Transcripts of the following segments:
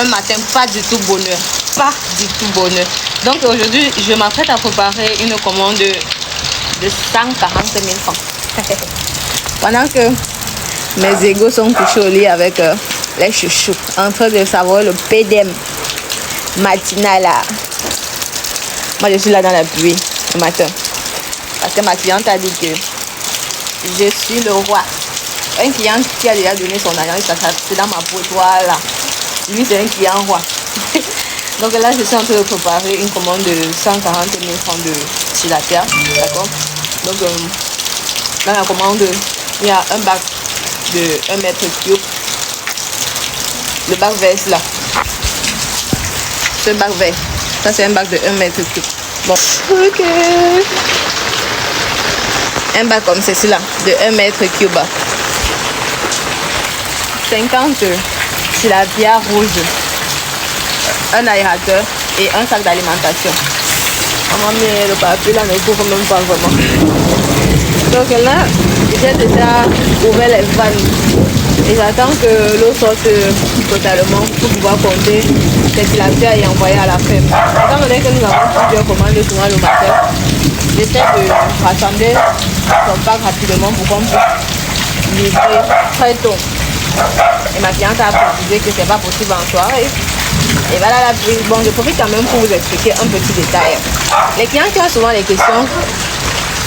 Un matin, pas du tout bonheur. Pas du tout bonheur. Donc aujourd'hui, je m'apprête à préparer une commande de 140 000 francs. Pendant que mes égos sont couchés au lit avec les chouchous, en train de savoir le PDM matinal là. Moi, je suis là dans la pluie le matin. Parce que ma cliente a dit que je suis le roi. Un client qui a déjà donné son argent, c'est dans ma peau, voilà. Lui, c'est un client roi. Donc là, je suis en train de préparer une commande de 140 000 francs de tilapia. D'accord. Donc, dans la commande, il y a un bac de 1 mètre cube. Le bac vert, là. Ce bac vert. Ça, c'est un bac de 1 mètre cube. Bon. Ok. Un bac comme ceci là, de 1 mètre cube. 50 tilapia rouge, un aérateur et un sac d'alimentation. Maman, mais le papier là ne couvre même pas vraiment. Donc là, j'ai déjà ouvert les vannes et j'attends que l'eau sorte totalement pour pouvoir compter ces tilapia et envoyer à la ferme. Étant donné que nous avons plusieurs commandes souvent le matin, j'essaie de rassembler son pack rapidement pour qu'on puisse livrer très tôt. Et ma cliente a précisé que c'est pas possible en soirée. Et voilà la pluie. Bon, je profite quand même pour vous expliquer un petit détail. Les clients qui ont souvent des questions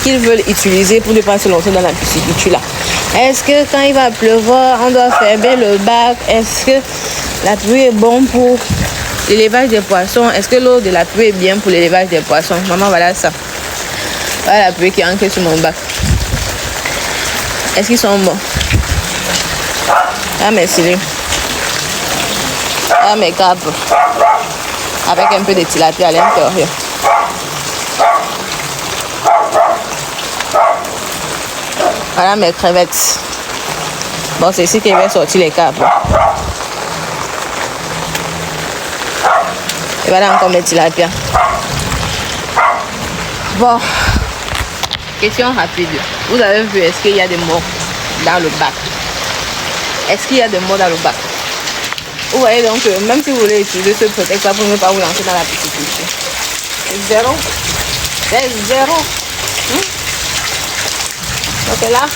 qu'ils veulent utiliser pour ne pas se lancer dans la pisciculture là. Est-ce que quand il va pleuvoir, on doit fermer le bac? Est-ce que la pluie est bonne pour l'élevage des poissons? Est-ce que l'eau de la pluie est bien pour l'élevage des poissons? Maman, voilà ça. Voilà la pluie qui est ancrée sur mon bac. Est-ce qu'ils sont bons? Ah, merci. Ah, mes câbles. Avec un peu de tilapia à l'intérieur. Voilà mes crevettes. Bon, c'est ici que je vais sortir les câbles. Et voilà encore mes tilapia. Bon. Question rapide. Vous avez vu, est-ce qu'il y a des morts dans le bac? Est-ce qu'il y a des morts dans le bac? Vous voyez donc, même si vous voulez utiliser ce prétexte pour ne pas vous lancer dans la pisciculture, c'est zéro. C'est zéro. Donc là,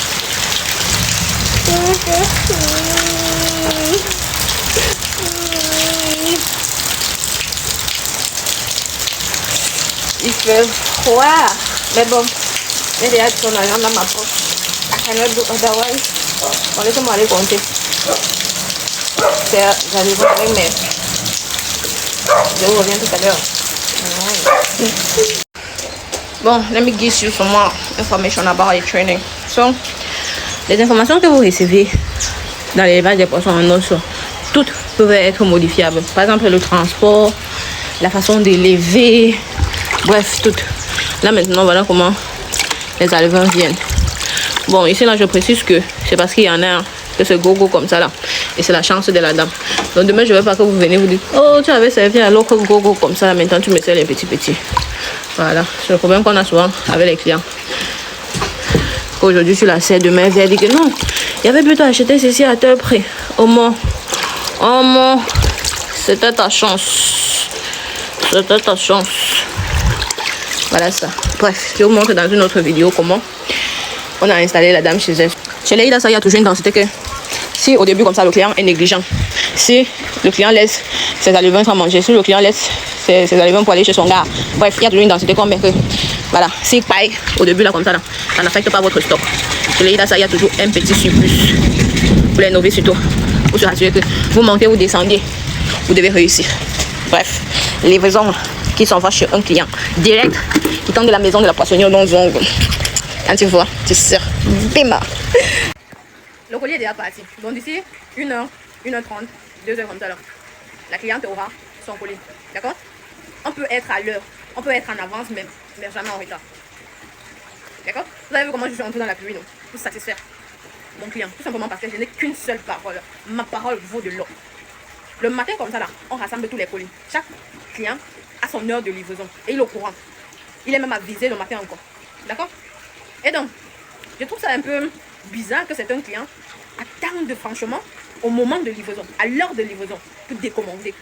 il fait froid. Mais bon, il y a son argent dans ma poche. Otherwise, bon, laissez-moi aller compter. J'allais voir avec mes... Je vous reviens tout à l'heure. Bon, let me give you some more information about the training. So, les informations que vous recevez dans l'élevage des poissons en eau, toutes peuvent être modifiables. Par exemple, le transport, la façon d'élever, bref, toutes. Là maintenant, voilà comment les éleveurs viennent. Bon, ici là, je précise que c'est parce qu'il y en a que ce gogo comme ça là. Et c'est la chance de la dame. Donc demain, je ne veux pas que vous venez vous dire, oh, tu avais servi à l'autre gogo comme ça, là, maintenant tu me sers les petits. Voilà, c'est le problème qu'on a souvent avec les clients. Aujourd'hui, tu la sers, demain, elle vient dire que non, il y avait plutôt acheté ceci à tel prix. Oh mon, c'était ta chance. C'était ta chance. Voilà ça. Bref, je vous montre dans une autre vidéo comment on a installé la dame chez elle. Chez les Ida, ça, il y a toujours une densité que si au début comme ça le client est négligent, si le client laisse ses alevins sans manger, si le client laisse ses alevins pour aller chez son gars, bref, il y a toujours une densité comme que voilà, si pareil au début là comme ça là, ça n'affecte pas votre stock. Chez les Ida, ça, il y a toujours un petit surplus pour les novices surtout, pour se rassurer que vous montez ou descendez, vous devez réussir. Bref, livraison qui s'envoie chez un client direct, qui tend de la maison de la poissonnière dans un ongle. Quand tu vois, tu sers, bim. Le colis est déjà parti. Donc d'ici 1h, 1h30, 2h comme ça là, la cliente aura son colis. D'accord? On peut être à l'heure, on peut être en avance même, mais jamais en retard. D'accord? Vous avez vu comment je suis entrée dans la pluie donc, pour satisfaire mon client. Tout simplement parce que je n'ai qu'une seule parole. Ma parole vaut de l'or. Le matin comme ça là, on rassemble tous les colis. Chaque client a son heure de livraison et il est au courant. Il est même avisé le matin encore. D'accord? Et donc, je trouve ça un peu bizarre que certains clients attendent franchement au moment de livraison, à l'heure de livraison, pour décommander.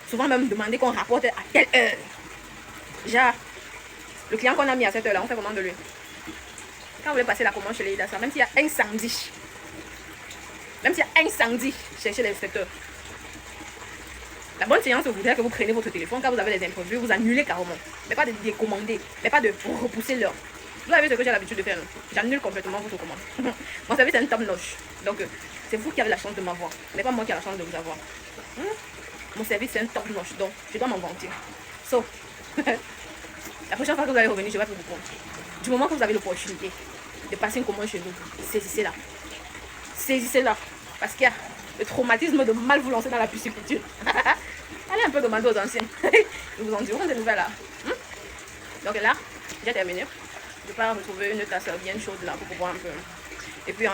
Souvent même demander qu'on rapporte à quelle heure. Déjà, le client qu'on a mis à cette heure-là, on fait comment de lui? Quand vous voulez passer la commande chez les Idassa, même s'il y a incendie, cherchez l'inspecteur. La bonne séance voudrait que vous preniez votre téléphone quand vous avez des imprévus, vous annulez carrément. Mais pas de décommander, mais pas de repousser l'heure. Vous savez ce que j'ai l'habitude de faire? J'annule complètement votre commande. Mon service est un top notch. Donc, c'est vous qui avez la chance de m'avoir, mais pas moi qui ai la chance de vous avoir. Mon service c'est un top notch, donc je dois m'en vanter. So, la prochaine fois que vous allez revenir, je vais vous prendre. Du moment que vous avez l'opportunité de passer une commande chez nous, saisissez-la. Saisissez-la. Parce qu'il y a le traumatisme de mal vous lancer dans la pisciculture. Allez un peu demander aux anciens. Ils vous en diront des nouvelles là. Donc là, j'ai terminé. Je vais retrouver une tasse bien chaude là pour boire un peu. Et puis